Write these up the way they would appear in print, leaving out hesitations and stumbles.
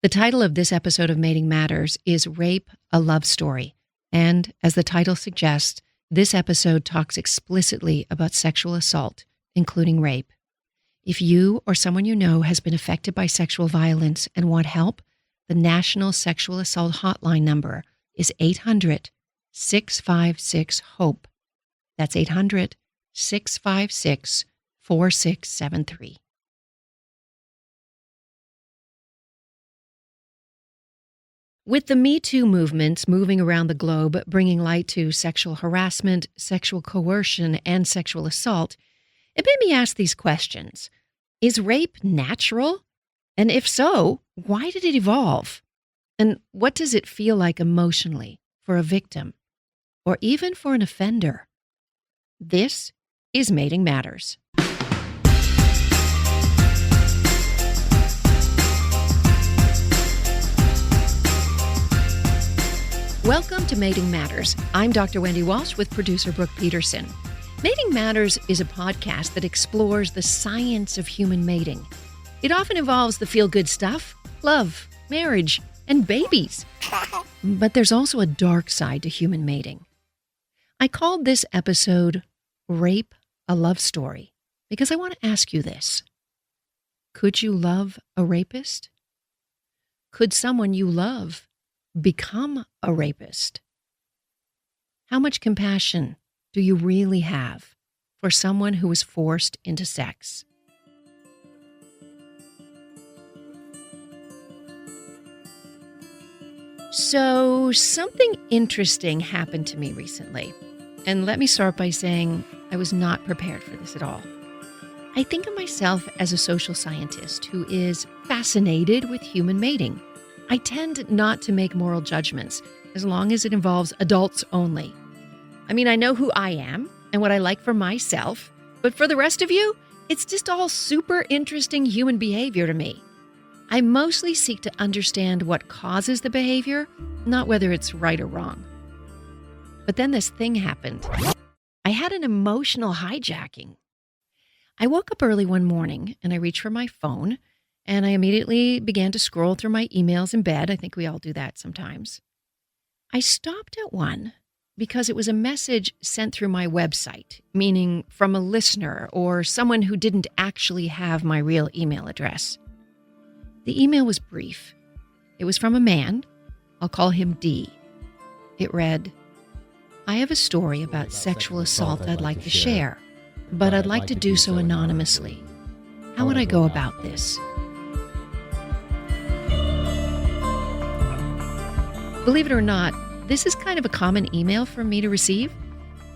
The title of this episode of Mating Matters is Rape, a Love Story. And as the title suggests, this episode talks explicitly about sexual assault, including rape. If you or someone you know has been affected by sexual violence and want help, the National Sexual Assault Hotline number is 800-656-HOPE. That's 800-656-4673. With the Me Too movements moving around the globe, bringing light to sexual harassment, sexual coercion, and sexual assault, it made me ask these questions. Is rape natural? And if so, why did it evolve? And what does it feel like emotionally for a victim, or even for an offender? This is Mating Matters. Welcome to Mating Matters. I'm Dr. Wendy Walsh with producer Brooke Peterson. Mating Matters is a podcast that explores the science of human mating. It often involves the feel-good stuff, love, marriage, and babies. But there's also a dark side to human mating. I called this episode Rape, a Love Story because I want to ask you this. Could you love a rapist? Could someone you love become a rapist? How much compassion do you really have for someone who was forced into sex? So, something interesting happened to me recently. And let me start by saying I was not prepared for this at all. I think of myself as a social scientist who is fascinated with human mating. I tend not to make moral judgments as long as it involves adults only. I mean, I know who I am and what I like for myself, but for the rest of you, it's just all super interesting human behavior to me. I mostly seek to understand what causes the behavior, not whether it's right or wrong. But then this thing happened. I had an emotional hijacking. I woke up early one morning and I reached for my phone and I immediately began to scroll through my emails in bed. I think we all do that sometimes. I stopped at one because it was a message sent through my website, meaning from a listener or someone who didn't actually have my real email address. The email was brief. It was from a man. I'll call him D. It read, I have a story about sexual assault I'd like to share, but I'd like to do so anonymously. How would I go about this? Believe it or not, this is kind of a common email for me to receive.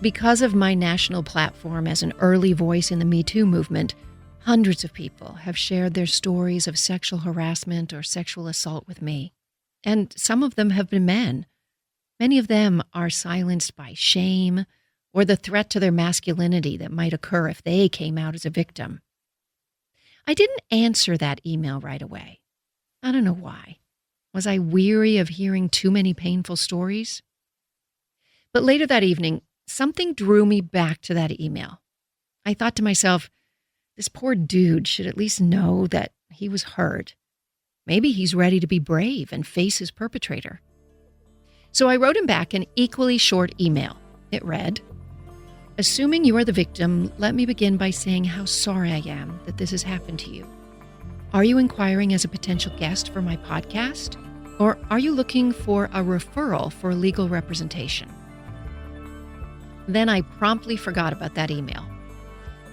Because of my national platform as an early voice in the Me Too movement, hundreds of people have shared their stories of sexual harassment or sexual assault with me. And some of them have been men. Many of them are silenced by shame or the threat to their masculinity that might occur if they came out as a victim. I didn't answer that email right away. I don't know why. Was I weary of hearing too many painful stories? But later that evening, something drew me back to that email. I thought to myself, this poor dude should at least know that he was hurt. Maybe he's ready to be brave and face his perpetrator. So I wrote him back an equally short email. It read, assuming you are the victim, let me begin by saying how sorry I am that this has happened to you. Are you inquiring as a potential guest for my podcast? Or are you looking for a referral for legal representation? Then I promptly forgot about that email.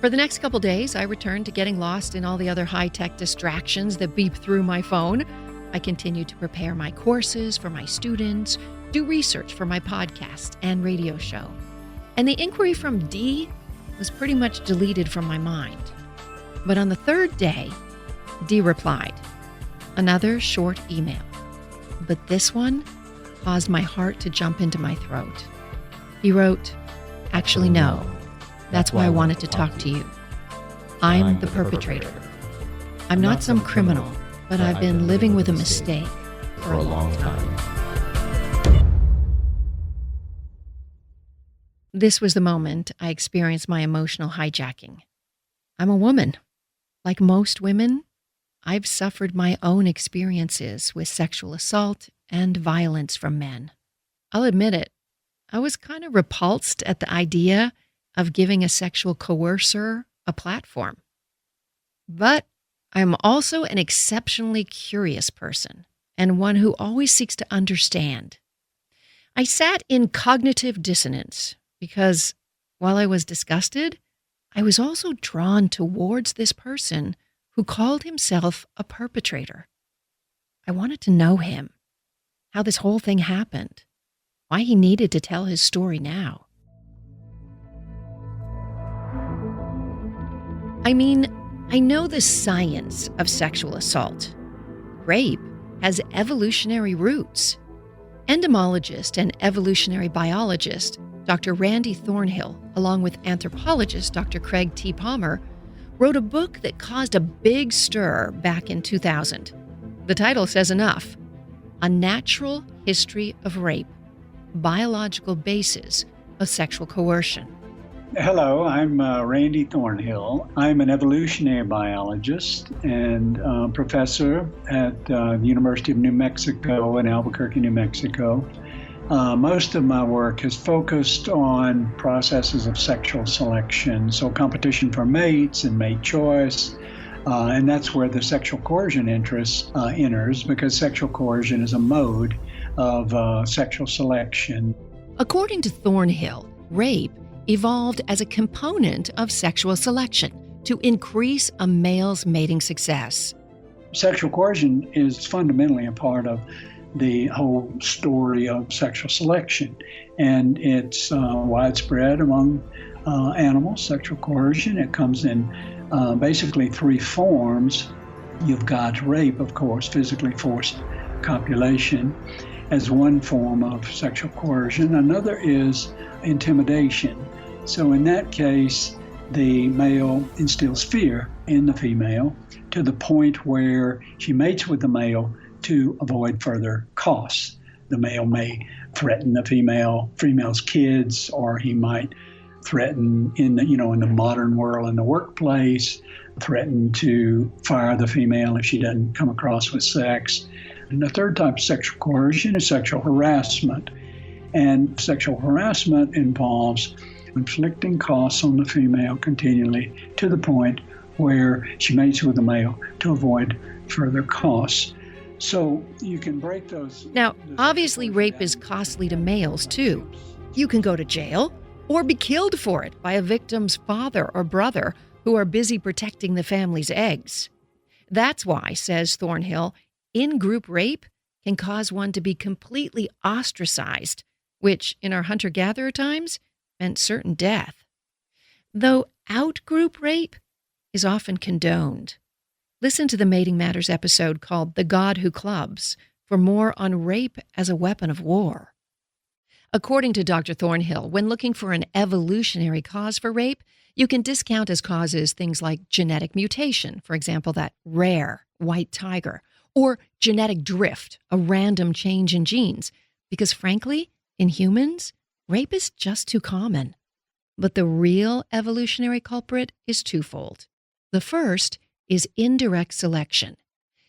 For the next couple days, I returned to getting lost in all the other high-tech distractions that beep through my phone. I continued to prepare my courses for my students, do research for my podcast and radio show. And the inquiry from D was pretty much deleted from my mind. But on the third day, D replied. Another short email. But this one caused my heart to jump into my throat. He wrote, actually, no. That's why I wanted to talk to you. I'm the perpetrator. I'm not some criminal, but I've been living with a mistake for a long time. This was the moment I experienced my emotional hijacking. I'm a woman. Like most women, I've suffered my own experiences with sexual assault and violence from men. I'll admit it, I was kind of repulsed at the idea of giving a sexual coercer a platform. But I'm also an exceptionally curious person and one who always seeks to understand. I sat in cognitive dissonance because while I was disgusted, I was also drawn towards this person who called himself a perpetrator. I wanted to know him, how this whole thing happened, why he needed to tell his story now. I mean, I know the science of sexual assault. Rape has evolutionary roots. Entomologist and evolutionary biologist Dr. Randy Thornhill, along with anthropologist Dr. Craig T. Palmer, wrote a book that caused a big stir back in 2000. The title says enough: A Natural History of Rape, Biological Basis of Sexual Coercion. Hello, I'm Randy Thornhill. I'm an evolutionary biologist and professor at the University of New Mexico in Albuquerque, New Mexico. Most of my work has focused on processes of sexual selection, so competition for mates and mate choice, and that's where the sexual coercion interest enters, because sexual coercion is a mode of sexual selection. According to Thornhill, rape evolved as a component of sexual selection to increase a male's mating success. Sexual coercion is fundamentally a part of the whole story of sexual selection, and it's widespread among animals. Sexual coercion, it comes in basically three forms. You've got rape, of course, physically forced copulation, as one form of sexual coercion. Another is intimidation. So in that case, the male instills fear in the female to the point where she mates with the male to avoid further costs. The male may threaten the female's kids, or he might threaten in the modern world, in the workplace, threaten to fire the female if she doesn't come across with sex. And the third type of sexual coercion is sexual harassment. And sexual harassment involves inflicting costs on the female continually to the point where she mates with the male to avoid further costs. So you can break those. Now, obviously, rape is costly to males, too. You can go to jail or be killed for it by a victim's father or brother who are busy protecting the family's eggs. That's why, says Thornhill, in-group rape can cause one to be completely ostracized, which, in our hunter-gatherer times, meant certain death. Though out-group rape is often condoned. Listen to the Mating Matters episode called The God Who Clubs for more on rape as a weapon of war. According to Dr. Thornhill, when looking for an evolutionary cause for rape, you can discount as causes things like genetic mutation, for example, that rare white tiger, or genetic drift, a random change in genes, because frankly, in humans, rape is just too common. But the real evolutionary culprit is twofold. The first is indirect selection,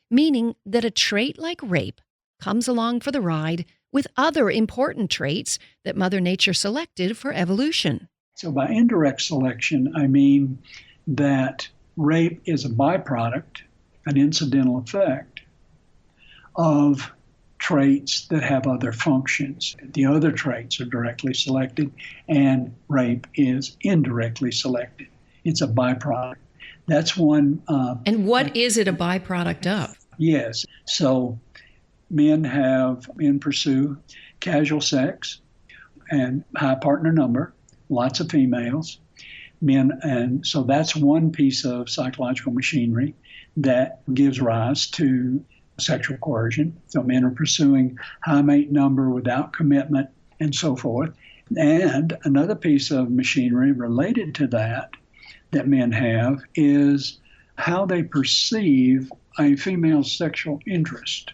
meaning that a trait like rape comes along for the ride with other important traits that Mother Nature selected for evolution. So by indirect selection, I mean that rape is a byproduct, an incidental effect of traits that have other functions. The other traits are directly selected, and rape is indirectly selected. It's a byproduct. That's one. And what is it a byproduct of? Yes. So men pursue casual sex and high partner number, lots of females, men. And so that's one piece of psychological machinery that gives rise to sexual coercion. So men are pursuing high mate number without commitment and so forth. And another piece of machinery related to that men have is how they perceive a female's sexual interest.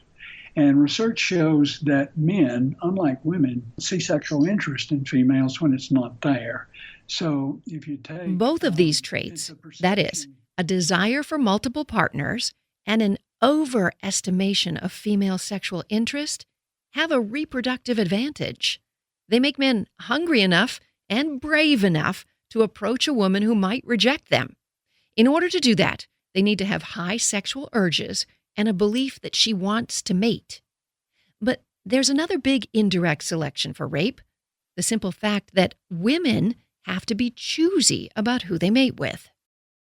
And research shows that men, unlike women, see sexual interest in females when it's not there. So if you take both of these traits, that is, a desire for multiple partners and an overestimation of female sexual interest have a reproductive advantage. They make men hungry enough and brave enough to approach a woman who might reject them. In order to do that, they need to have high sexual urges and a belief that she wants to mate. But there's another big indirect selection for rape: the simple fact that women have to be choosy about who they mate with.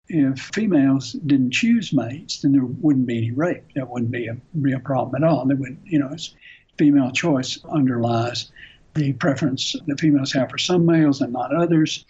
If females didn't choose mates, then there wouldn't be any rape. That wouldn't be a real problem at all. They would, it's female choice underlies the preference that females have for some males and not others.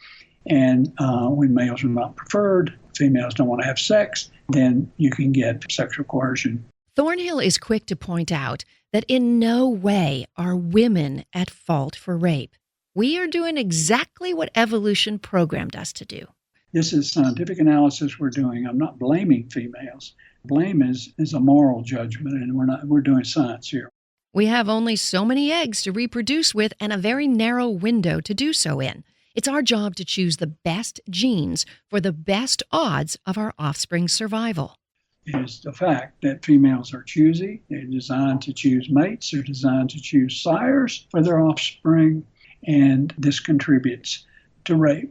And when males are not preferred, females don't want to have sex, then you can get sexual coercion. Thornhill is quick to point out that in no way are women at fault for rape. We are doing exactly what evolution programmed us to do. This is scientific analysis we're doing. I'm not blaming females. Blame is a moral judgment, and we're doing science here. We have only so many eggs to reproduce with and a very narrow window to do so in. It's our job to choose the best genes for the best odds of our offspring's survival. It is the fact that females are choosy. They're designed to choose mates. They're designed to choose sires for their offspring, and this contributes to rape.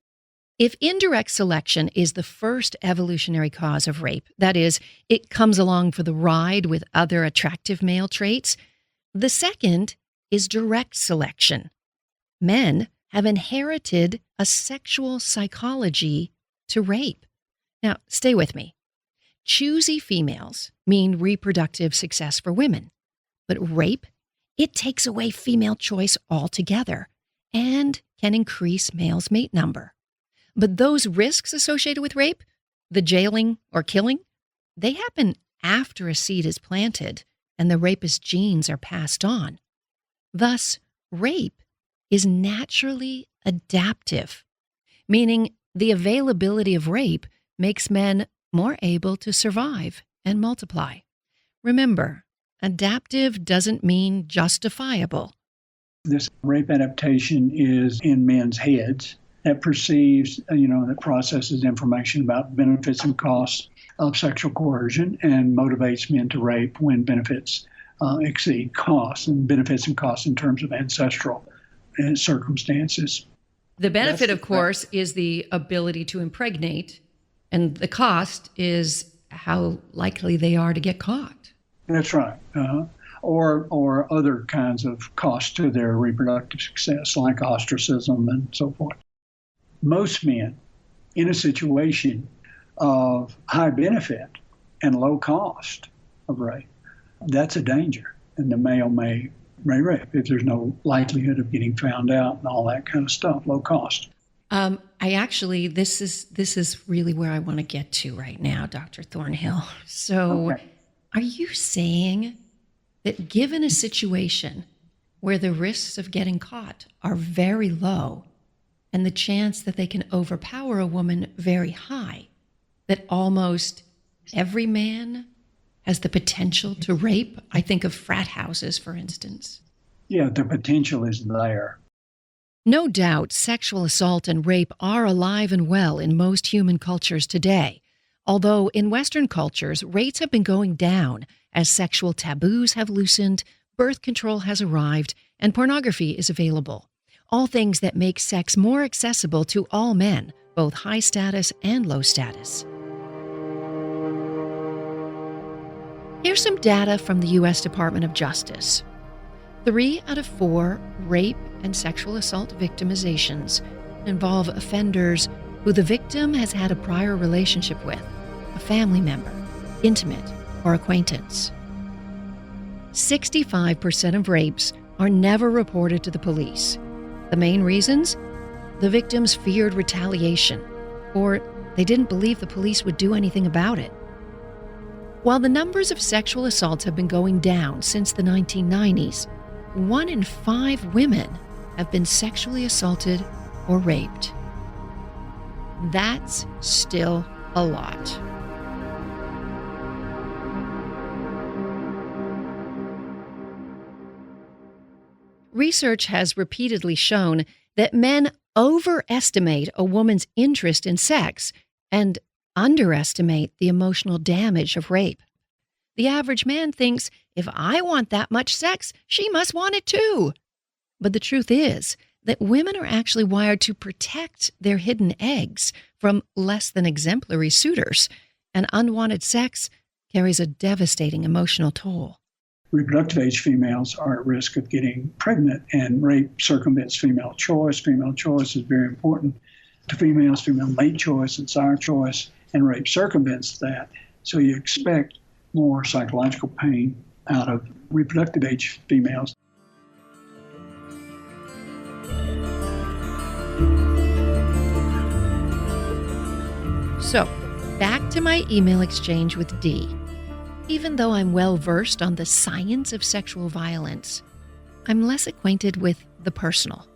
If indirect selection is the first evolutionary cause of rape, that is, it comes along for the ride with other attractive male traits, the second is direct selection. Men have inherited a sexual psychology to rape. Now, stay with me. Choosy females mean reproductive success for women. But rape, it takes away female choice altogether and can increase males' mate number. But those risks associated with rape, the jailing or killing, they happen after a seed is planted and the rapist's genes are passed on. Thus, rape is naturally adaptive, meaning the availability of rape makes men more able to survive and multiply. Remember, adaptive doesn't mean justifiable. This rape adaptation is in men's heads that perceives, that processes information about benefits and costs of sexual coercion and motivates men to rape when benefits exceed costs, and benefits and costs in terms of ancestral circumstances. The benefit, of course, is the ability to impregnate, and the cost is how likely they are to get caught. That's right. Or other kinds of costs to their reproductive success, like ostracism and so forth. Most men in a situation of high benefit and low cost of rape, that's a danger. And the male may rape if there's no likelihood of getting found out and all that kind of stuff, low cost. This is really where I want to get to right now, Dr. Thornhill. So okay. Are you saying that given a situation where the risks of getting caught are very low and the chance that they can overpower a woman very high, that almost every man has the potential to rape? I think of frat houses, for instance. Yeah, the potential is there. No doubt, sexual assault and rape are alive and well in most human cultures today. Although in Western cultures, rates have been going down as sexual taboos have loosened, birth control has arrived, and pornography is available. All things that make sex more accessible to all men, both high status and low status. Here's some data from the U.S. Department of Justice. 3 out of 4 rape and sexual assault victimizations involve offenders who the victim has had a prior relationship with, a family member, intimate, or acquaintance. 65% of rapes are never reported to the police. The main reasons? The victims feared retaliation, or they didn't believe the police would do anything about it. While the numbers of sexual assaults have been going down since the 1990s, 1 in 5 women have been sexually assaulted or raped. That's still a lot. Research has repeatedly shown that men overestimate a woman's interest in sex and underestimate the emotional damage of rape. The average man thinks, if I want that much sex, she must want it too. But the truth is that women are actually wired to protect their hidden eggs from less than exemplary suitors, and unwanted sex carries a devastating emotional toll. Reproductive age females are at risk of getting pregnant, and rape circumvents female choice. Female choice is very important to females, female mate choice and sire choice, and rape circumvents that. So you expect more psychological pain out of reproductive age females. So, back to my email exchange with Dee. Even though I'm well versed on the science of sexual violence, I'm less acquainted with the personal.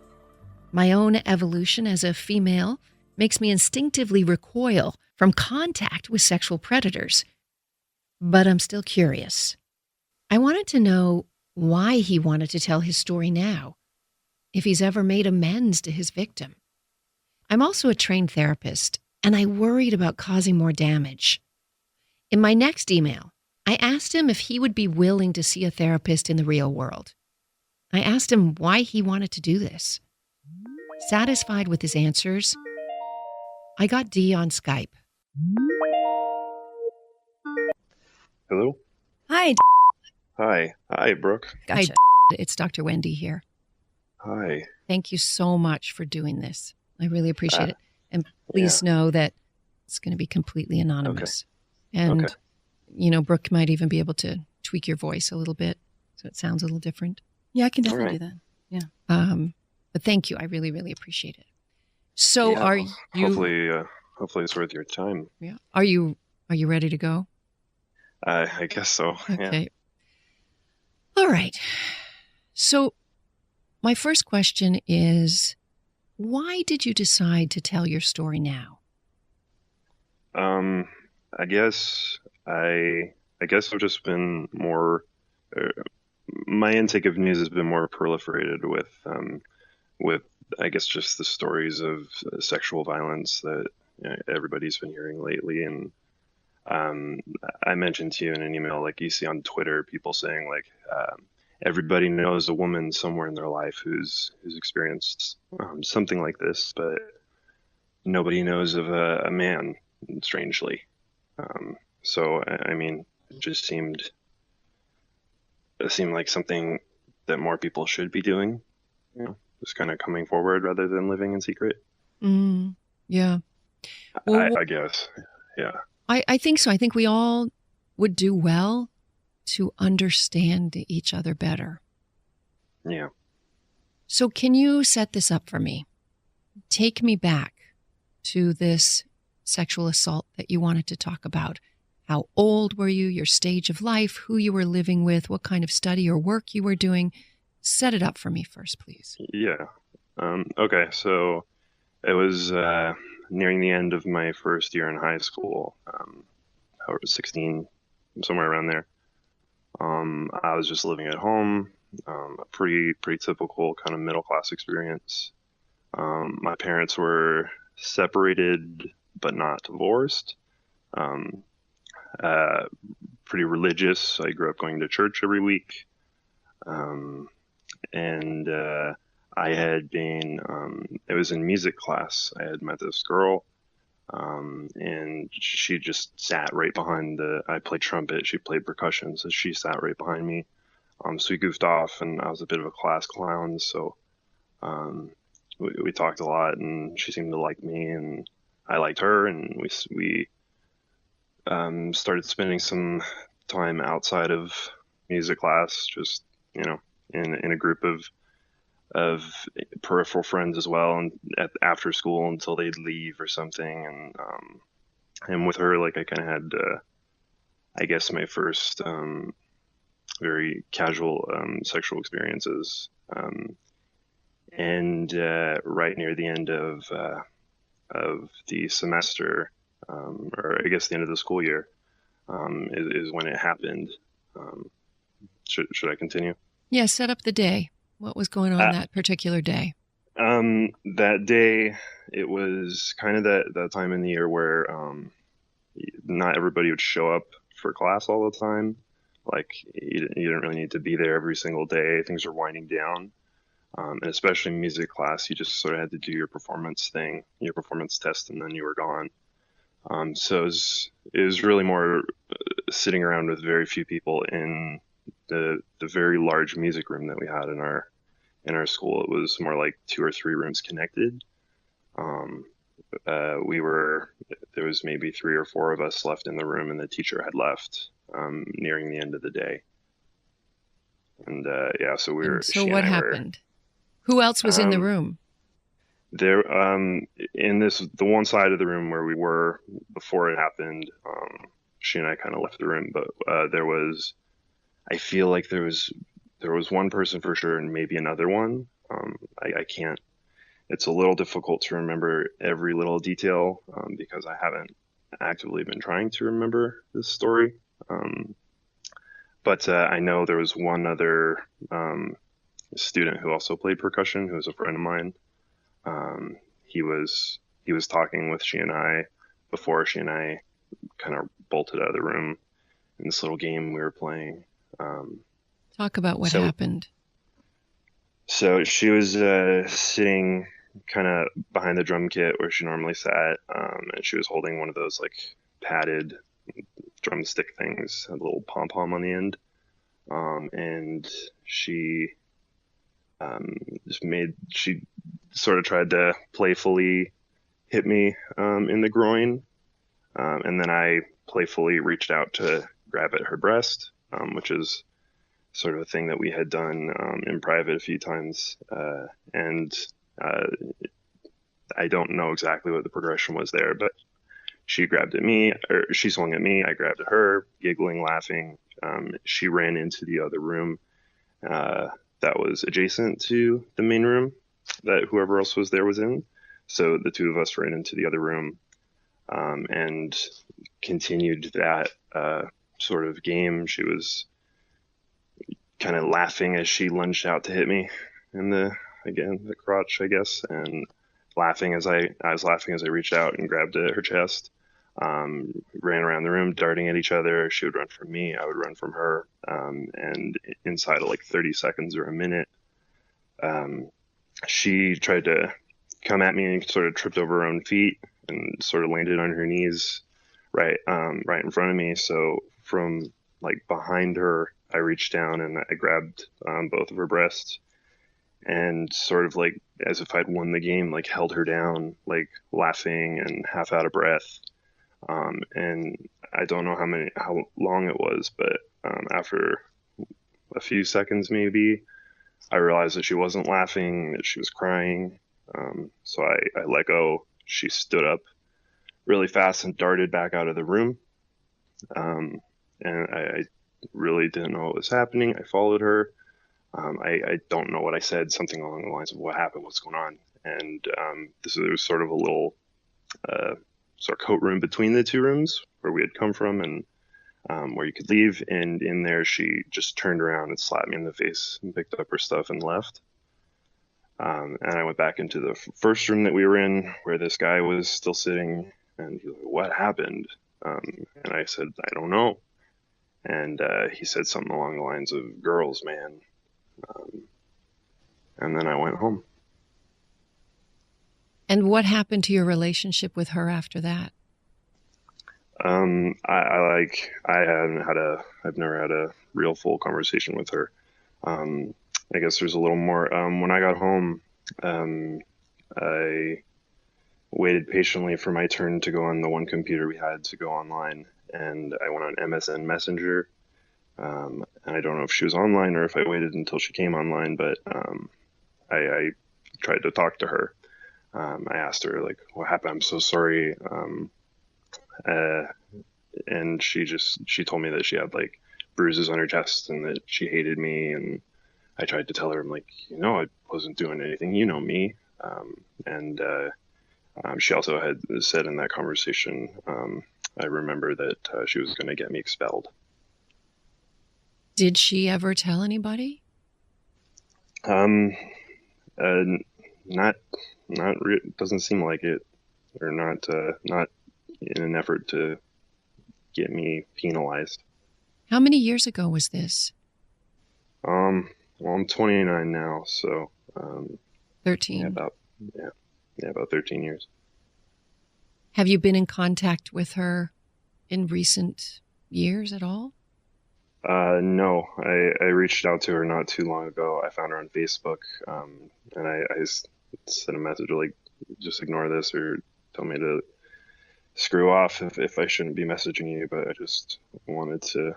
My own evolution as a female makes me instinctively recoil from contact with sexual predators. But I'm still curious. I wanted to know why he wanted to tell his story now, if he's ever made amends to his victim. I'm also a trained therapist, and I worried about causing more damage. In my next email, I asked him if he would be willing to see a therapist in the real world. I asked him why he wanted to do this. Satisfied with his answers, I got Dee on Skype. Hello? Hi. Hi, Brooke. Gotcha. Hi, it's Dr. Wendy here. Hi. Thank you so much for doing this. I really appreciate it. And please know that it's going to be completely anonymous. Okay. And, you know, Brooke might even be able to tweak your voice a little bit so it sounds a little different. Yeah, I can definitely do that. Yeah. But thank you. I really, really appreciate it. So are you... Hopefully it's worth your time. Yeah. Are you ready to go? I guess so. Okay. Yeah. All right. So my first question is, why did you decide to tell your story now? I guess I've just been more. My intake of news has been more proliferated with I guess just the stories of sexual violence that everybody's been hearing lately, and I mentioned to you in an email, like you see on Twitter, people saying like everybody knows a woman somewhere in their life who's experienced something like this, but nobody knows of a man, strangely. So I mean, it just seemed like something that more people should be doing, just kind of coming forward rather than living in secret. Yeah. Well, I guess. Yeah. I think so. I think we all would do well to understand each other better. Yeah. So can you set this up for me? Take me back to this sexual assault that you wanted to talk about. How old were you, your stage of life, who you were living with, what kind of study or work you were doing? Set it up for me first, please. Yeah. Okay. So it was nearing the end of my first year in high school. I was 16, somewhere around there. I was just living at home, a pretty typical kind of middle class experience. My parents were separated but not divorced. Pretty religious. I grew up going to church every week. And I had been, it was in music class. I had met this girl, and she just sat right behind I played trumpet, she played percussion, so she sat right behind me. So we goofed off, and I was a bit of a class clown, so we talked a lot, and she seemed to like me, and I liked her, and we started spending some time outside of music class, just, in a group of peripheral friends as well, and after school until they'd leave or something. And with her, like, I kind of had, I guess, my first very casual sexual experiences. And right near the end of the semester, or I guess the end of the school year, is when it happened. Should I continue? Yeah, set up the day. What was going on that particular day? That day, it was kind of that time in the year where not everybody would show up for class all the time. Like you didn't really need to be there every single day. Things were winding down. And especially in music class, you just sort of had to do your performance thing, your performance test, and then you were gone. So it was really more sitting around with very few people in the very large music room that we had in our school. It was more like 2 or 3 rooms connected. Um, there was maybe 3 or 4 of us left in the room, and the teacher had left nearing the end of the day. And yeah, so we were. And so what happened? Who else was in the room? There, in the one side of the room where we were before it happened, she and I kind of left the room, but I feel like there was one person for sure, and maybe another one. I can't. It's a little difficult to remember every little detail because I haven't actively been trying to remember this story. But I know there was one other student who also played percussion, who was a friend of mine. He was talking with she and I before she and I kind of bolted out of the room in this little game we were playing. Talk about what happened. So she was sitting kind of behind the drum kit where she normally sat, and she was holding one of those like padded drumstick things, a little pom-pom on the end. And she she sort of tried to playfully hit me in the groin, and then I playfully reached out to grab at her breast, which is sort of a thing that we had done in private a few times, and I don't know exactly what the progression was there, but she swung at me, I grabbed at her, giggling, laughing. She ran into the other room that was adjacent to the main room that whoever else was there was in. So the two of us ran into the other room and continued that sort of game. She was kind of laughing as she lunged out to hit me in the crotch, I guess, and laughing as I was laughing as I reached out and grabbed at her chest. Ran around the room, darting at each other. She would run from me, I would run from her, and inside of like 30 seconds or a minute, she tried to come at me and sort of tripped over her own feet and sort of landed on her knees right in front of me. So from like behind her, I reached down and I grabbed both of her breasts and sort of like as if I'd won the game, like held her down, like laughing and half out of breath. And I don't know how long it was, but after a few seconds maybe, I realized that she wasn't laughing, that she was crying. So I let go. She stood up really fast and darted back out of the room. And I really didn't know what was happening. I followed her. I don't know what I said, something along the lines of what happened, what's going on. And there was sort of a little sort of coat room between the two rooms where we had come from and where you could leave. And in there, she just turned around and slapped me in the face and picked up her stuff and left. And I went back into the first room that we were in where this guy was still sitting, and he was like, "What happened?" And I said, "I don't know." And he said something along the lines of "girls, man." And then I went home. And what happened to your relationship with her after that? I've never had a real full conversation with her. I guess there's a little more. When I got home, I waited patiently for my turn to go on the one computer we had to go online, and I went on MSN Messenger. And I don't know if she was online or if I waited until she came online, but I tried to talk to her. I asked her, like, what happened? I'm so sorry. And she told me that she had like bruises on her chest and that she hated me. And I tried to tell her, I'm like, I wasn't doing anything. You know me. And she also had said in that conversation, I remember that she was going to get me expelled. Did she ever tell anybody? Doesn't seem like it, or not in an effort to get me penalized. How many years ago was this? Well, I'm 29 now, so 13. About 13 years. Have you been in contact with her in recent years at all? No, I reached out to her not too long ago. I found her on Facebook, and I just sent a message like, just ignore this or tell me to screw off if I shouldn't be messaging you. But I just wanted to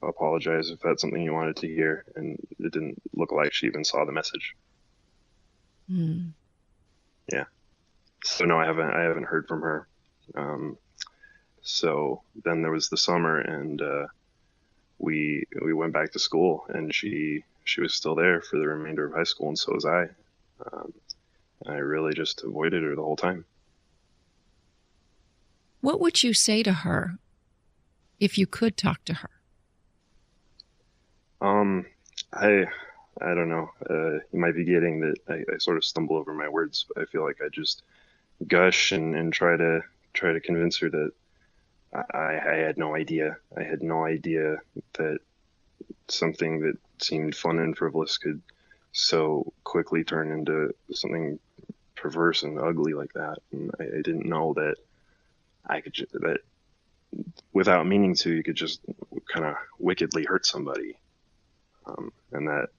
apologize if that's something you wanted to hear, and it didn't look like she even saw the message. Yeah. So no, I haven't heard from her. So then there was the summer, and we went back to school, and she was still there for the remainder of high school, and so was I. I really just avoided her the whole time. What would you say to her if you could talk to her? I don't know. You might be getting that I sort of stumble over my words, but I feel like I just gush and try to convince her that I had no idea. I had no idea that something that seemed fun and frivolous could so quickly turn into something perverse and ugly like that. And I didn't know that that without meaning to, you could just kind of wickedly hurt somebody. And that,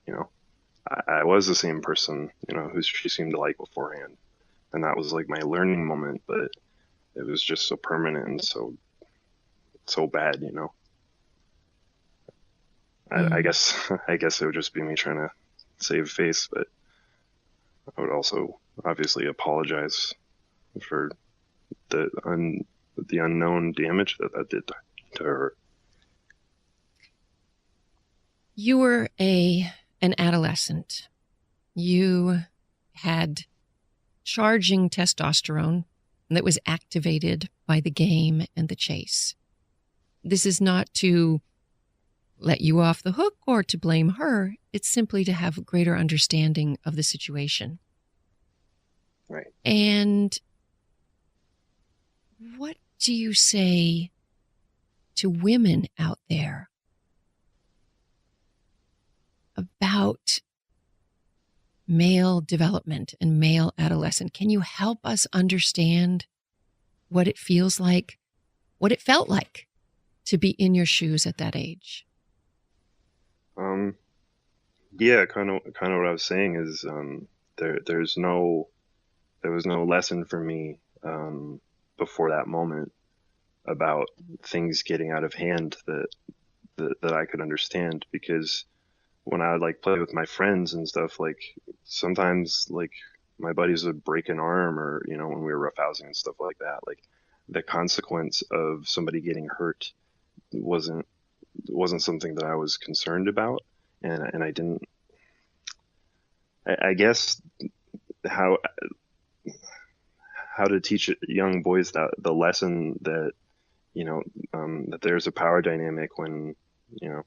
I was the same person, who she seemed to like beforehand. And that was like my learning moment, but it was just so permanent and so bad, I guess it would just be me trying to save face, but I would also obviously apologize for the unknown damage that did to her. You were an adolescent. You had charging testosterone that was activated by the game and the chase. This is not to let you off the hook or to blame her. It's simply to have a greater understanding of the situation. Right. And what do you say to women out there about male development and male adolescent? Can you help us understand what it feels like, what it felt like to be in your shoes at that age? Yeah, kind of what I was saying is there was no lesson for me before that moment about things getting out of hand that I could understand, because when I would like play with my friends and stuff, like sometimes like my buddies would break an arm, or when we were roughhousing and stuff like that, like the consequence of somebody getting hurt wasn't something that I was concerned about, and I didn't. I guess how to teach young boys that the lesson that that there's a power dynamic when you're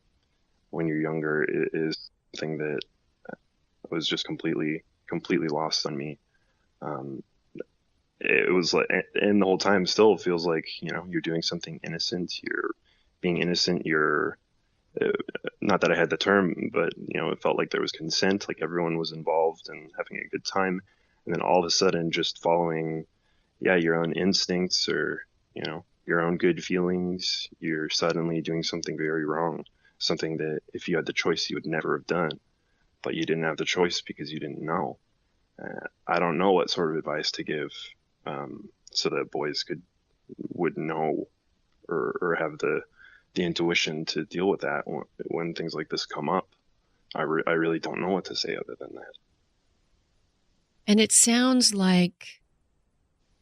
younger is something that was just completely lost on me. It was like, and the whole time still feels like you're doing something innocent. You're being innocent. You're not that I had the term, but it felt like there was consent, like everyone was involved and having a good time. And then all of a sudden, just following, your own instincts or your own good feelings, you're suddenly doing something very wrong, something that if you had the choice, you would never have done, but you didn't have the choice because you didn't know. I don't know what sort of advice to give so that boys would know or have the intuition to deal with that when things like this come up. I really don't know what to say other than that. And it sounds like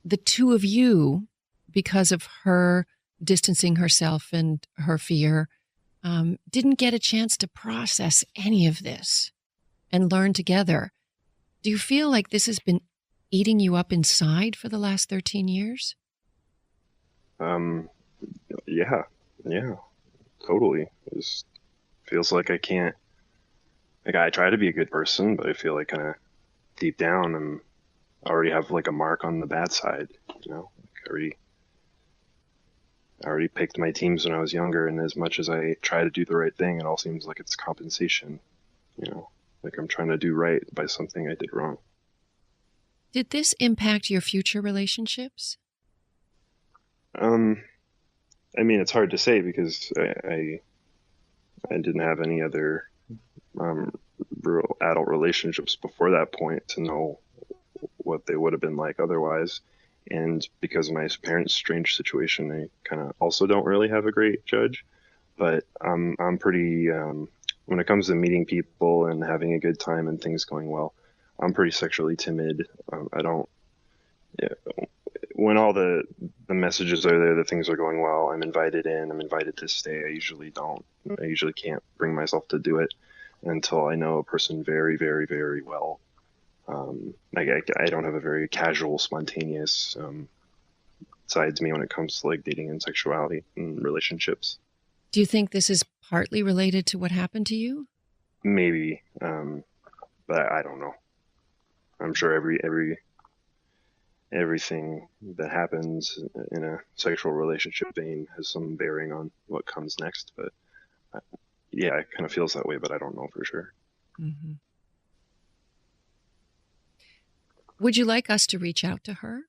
the two of you, because of her distancing herself and her fear, didn't get a chance to process any of this and learn together. Do you feel like this has been eating you up inside for the last 13 years? Yeah, totally. It just feels like I can't, like I try to be a good person, but I feel like kind of deep down I already have like a mark on the bad side, like I already picked my teams when I was younger, and as much as I try to do the right thing, it all seems like it's compensation, like I'm trying to do right by something I did wrong. Did this impact your future relationships? I mean, it's hard to say because I didn't have any other real adult relationships before that point to know what they would have been like otherwise. And because of my parents' strange situation, I kind of also don't really have a great judge. But I'm pretty, when it comes to meeting people and having a good time and things going well, I'm pretty sexually timid. I don't, yeah, when all the messages are there that things are going well, I'm invited in, I'm invited to stay. I usually can't bring myself to do it until I know a person very, very, very well. I don't have a very casual, spontaneous side to me when it comes to like dating and sexuality and relationships. Do you think this is partly related to what happened to you? Maybe, but I don't know. I'm sure everything that happens in a sexual relationship vein has some bearing on what comes next. But yeah, it kind of feels that way, but I don't know for sure. Mm-hmm. Would you like us to reach out to her?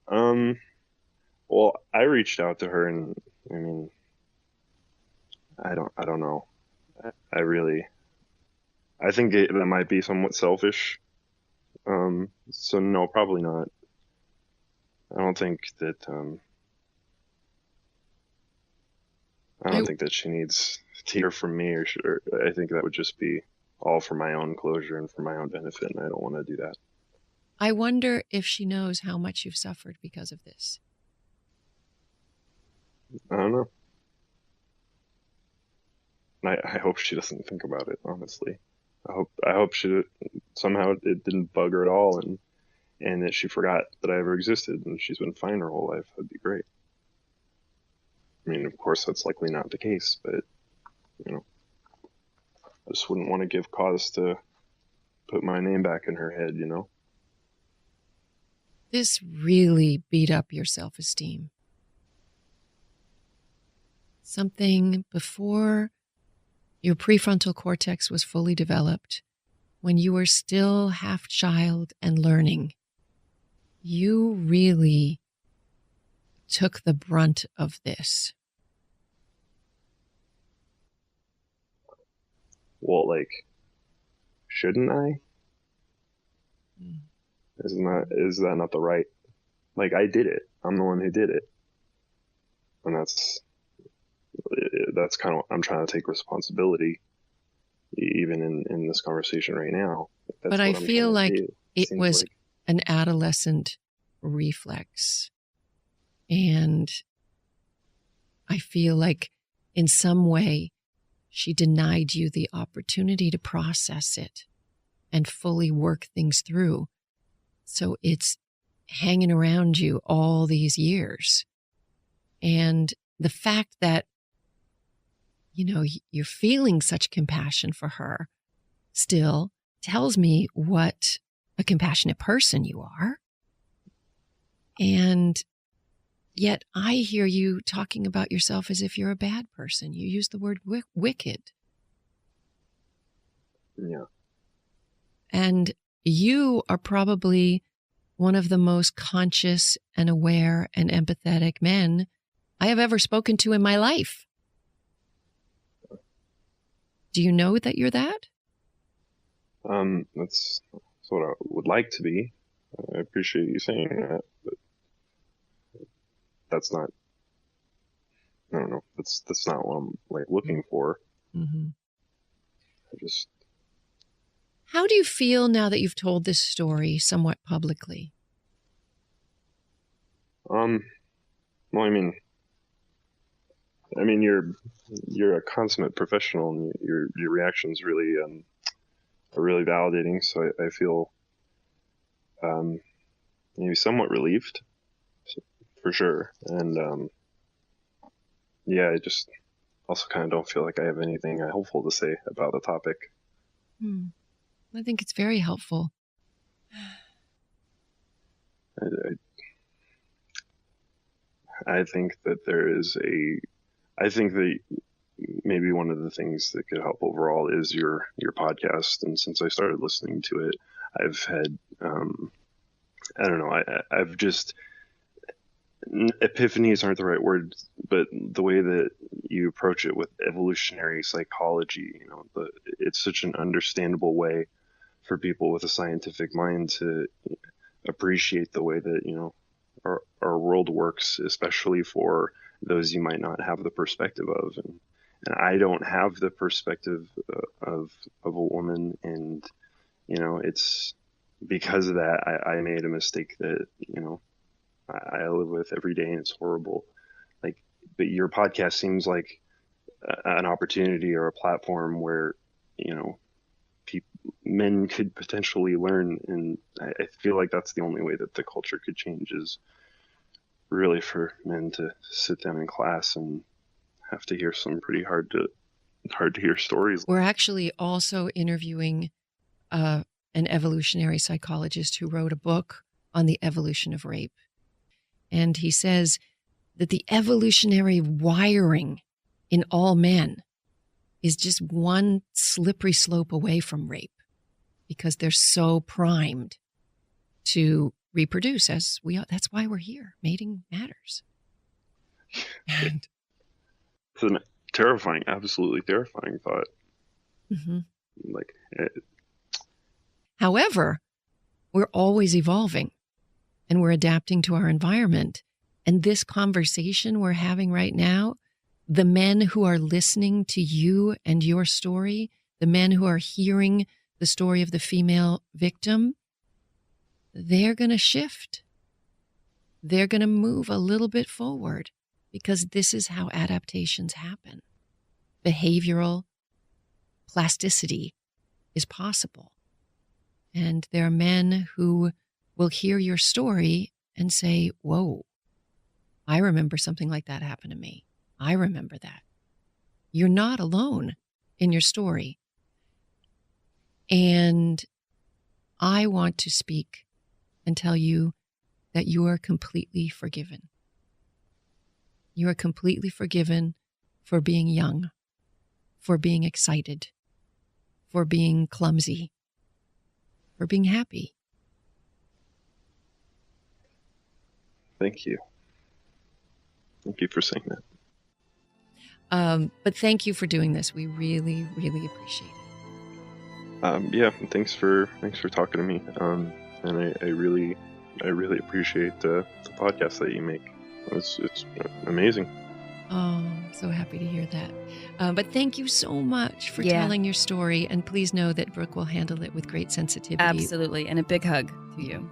Well, I reached out to her, and I mean, I don't know. I think that might be somewhat selfish. So no, probably not. I don't think that, she needs to hear from me, or I think that would just be all for my own closure and for my own benefit, and I don't want to do that. I wonder if she knows how much you've suffered because of this. I don't know. I hope she doesn't think about it, honestly. I hope she somehow it didn't bug her at all, and that she forgot that I ever existed, and she's been fine her whole life. That'd be great. I mean, of course, that's likely not the case, but I just wouldn't want to give cause to put my name back in her head, This really beat up your self-esteem. Something before your prefrontal cortex was fully developed, when you were still half child and learning, you really took the brunt of this. Well, like, shouldn't I? Is that not the right? Like, I did it. I'm the one who did it, and that's kind of, I'm trying to take responsibility, even in this conversation right now. But I feel like it was an adolescent reflex, and I feel like in some way she denied you the opportunity to process it and fully work things through. So it's hanging around you all these years. And the fact that, you're feeling such compassion for her still tells me what a compassionate person you are. And yet I hear you talking about yourself as if you're a bad person. You use the word wicked. Yeah. And you are probably one of the most conscious and aware and empathetic men I have ever spoken to in my life. Do you know that you're that? That's what I would like to be. I appreciate you saying that, but that's not, I don't know, that's not what I'm like looking for. Mm-hmm. I How do you feel now that you've told this story somewhat publicly? Well, I mean, you're a consummate professional, and your reactions really are really validating. So I feel maybe somewhat relieved, for sure. And yeah, I just also kind of don't feel like I have anything helpful to say about the topic. I think it's very helpful. I think that I think that maybe one of the things that could help overall is your podcast. And since I started listening to it, I've had, I don't know, I've just, epiphanies aren't the right word, but the way that you approach it with evolutionary psychology, it's such an understandable way for people with a scientific mind to appreciate the way that, our world works, especially for those you might not have the perspective of. And I don't have the perspective of a woman. And, it's because of that, I made a mistake that, I live with every day, and it's horrible. But your podcast seems like an opportunity or a platform where, men could potentially learn. And I feel like that's the only way that the culture could change, is really for men to sit down in class and have to hear some pretty hard to hear stories. We're actually also interviewing an evolutionary psychologist who wrote a book on the evolution of rape. And he says that the evolutionary wiring in all men is just one slippery slope away from rape, because they're so primed to reproduce that's why we're here. Mating matters. And it's a terrifying, absolutely terrifying thought. Mm-hmm. However, we're always evolving, and we're adapting to our environment. And this conversation we're having right now, the men who are listening to you and your story, the men who are hearing the story of the female victim, they're going to shift. They're going to move a little bit forward, because this is how adaptations happen. Behavioral plasticity is possible. And there are men who will hear your story and say, whoa, I remember something like that happened to me. I remember that. You're not alone in your story. And I want to speak and tell you that you are completely forgiven. You are completely forgiven for being young, for being excited, for being clumsy, for being happy. Thank you. Thank you for saying that. But thank you for doing this. We really, really appreciate it. Yeah, thanks for talking to me. And I really appreciate the podcast that you make. It's amazing. Oh, I'm so happy to hear that. But thank you so much for telling your story. And please know that Brooke will handle it with great sensitivity. Absolutely. And a big hug to you.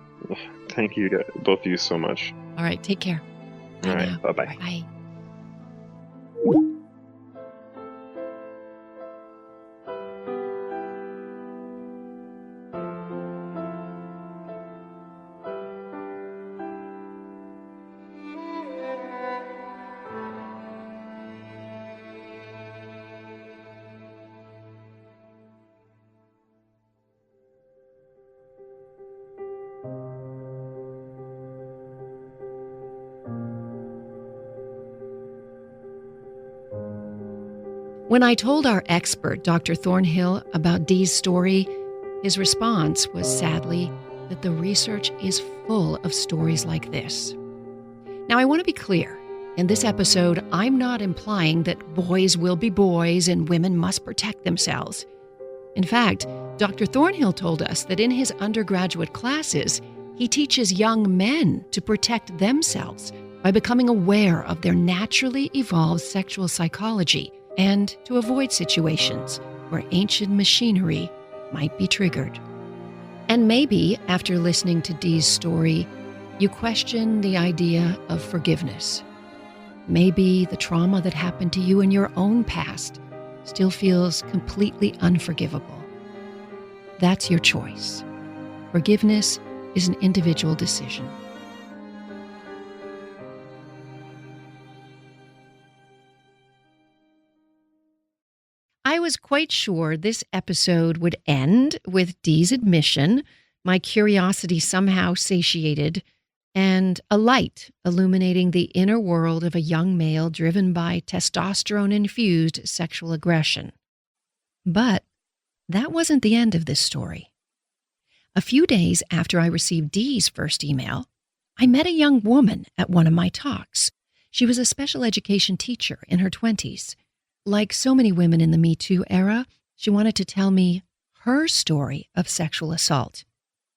Thank you, both of you, so much. All right. Take care. Bye. All right. Now. Bye-bye. Bye. When I told our expert, Dr. Thornhill, about Dee's story, his response was sadly that the research is full of stories like this. Now, I want to be clear. In this episode, I'm not implying that boys will be boys and women must protect themselves. In fact, Dr. Thornhill told us that in his undergraduate classes, he teaches young men to protect themselves by becoming aware of their naturally evolved sexual psychology and to avoid situations where ancient machinery might be triggered. And maybe after listening to Dee's story, you question the idea of forgiveness. Maybe the trauma that happened to you in your own past still feels completely unforgivable. That's your choice. Forgiveness is an individual decision. I was quite sure this episode would end with Dee's admission, my curiosity somehow satiated, and a light illuminating the inner world of a young male driven by testosterone-infused sexual aggression. But that wasn't the end of this story. A few days after I received Dee's first email, I met a young woman at one of my talks. She was a special education teacher in her 20s. Like so many women in the Me Too era, she wanted to tell me her story of sexual assault.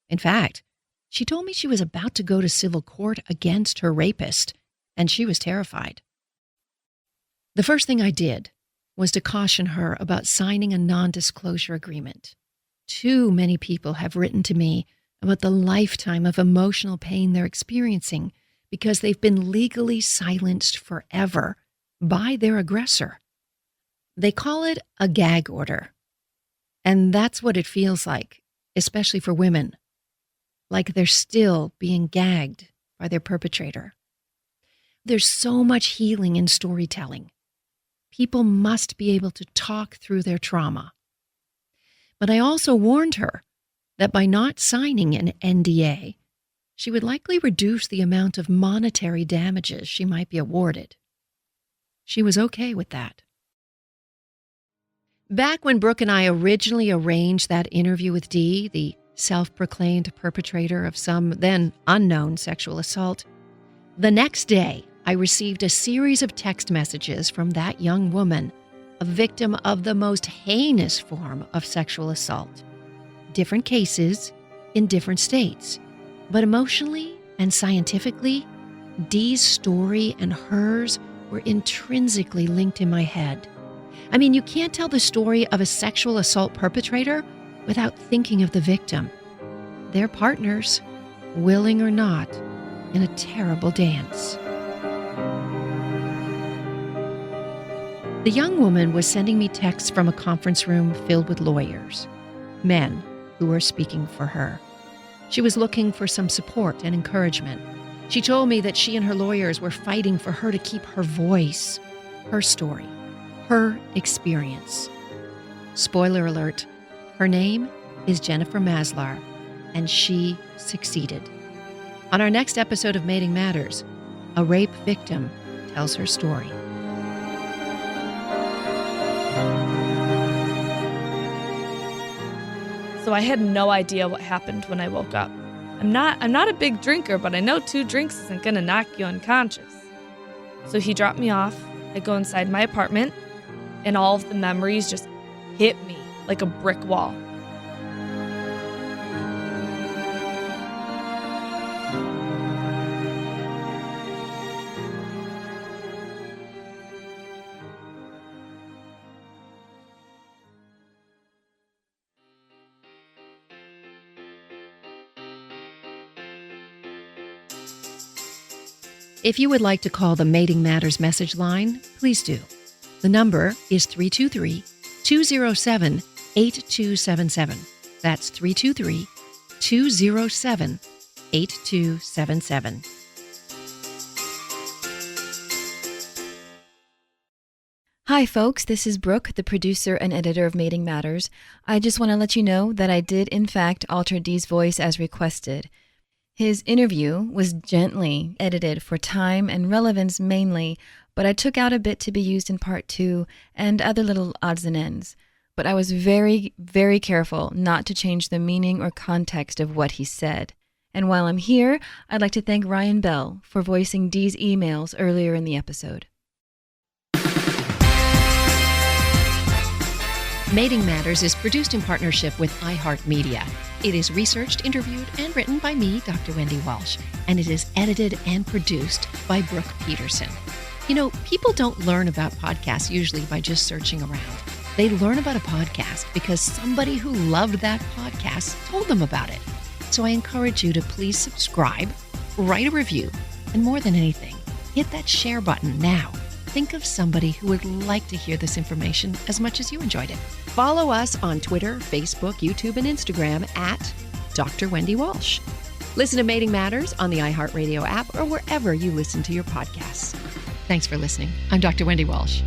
In fact, she told me she was about to go to civil court against her rapist, and she was terrified. The first thing I did was to caution her about signing a non-disclosure agreement. Too many people have written to me about the lifetime of emotional pain they're experiencing because they've been legally silenced forever by their aggressor. They call it a gag order. And that's what it feels like, especially for women. Like they're still being gagged by their perpetrator. There's so much healing in storytelling. People must be able to talk through their trauma. But I also warned her that by not signing an NDA, she would likely reduce the amount of monetary damages she might be awarded. She was okay with that. Back when Brooke and I originally arranged that interview with Dee, the self-proclaimed perpetrator of some then unknown sexual assault, the next day I received a series of text messages from that young woman, a victim of the most heinous form of sexual assault. Different cases in different states, but emotionally and scientifically, Dee's story and hers were intrinsically linked in my head. I mean, you can't tell the story of a sexual assault perpetrator without thinking of the victim, their partners, willing or not, in a terrible dance. The young woman was sending me texts from a conference room filled with lawyers, men who were speaking for her. She was looking for some support and encouragement. She told me that she and her lawyers were fighting for her to keep her voice, her story, her experience. Spoiler alert, her name is Jennifer Maslar, and she succeeded. On our next episode of Mating Matters, a rape victim tells her story. So I had no idea what happened when I woke up. I'm not a big drinker, but I know 2 drinks isn't gonna knock you unconscious. So he dropped me off. I go inside my apartment, and all of the memories just hit me like a brick wall. If you would like to call the Mating Matters message line, please do. The number is 323-207-8277. That's 323-207-8277. Hi, folks. This is Brooke, the producer and editor of Mating Matters. I just want to let you know that I did, in fact, alter Dee's voice as requested. His interview was gently edited for time and relevance mainly, but I took out a bit to be used in part 2 and other little odds and ends. But I was very, very careful not to change the meaning or context of what he said. And while I'm here, I'd like to thank Ryan Bell for voicing Dee's emails earlier in the episode. Mating Matters is produced in partnership with iHeartMedia. It is researched, interviewed, and written by me, Dr. Wendy Walsh, and it is edited and produced by Brooke Peterson. You know, people don't learn about podcasts usually by just searching around. They learn about a podcast because somebody who loved that podcast told them about it. So I encourage you to please subscribe, write a review, and more than anything, hit that share button now. Think of somebody who would like to hear this information as much as you enjoyed it. Follow us on Twitter, Facebook, YouTube, and Instagram at Dr. Wendy Walsh. Listen to Mating Matters on the iHeartRadio app or wherever you listen to your podcasts. Thanks for listening. I'm Dr. Wendy Walsh.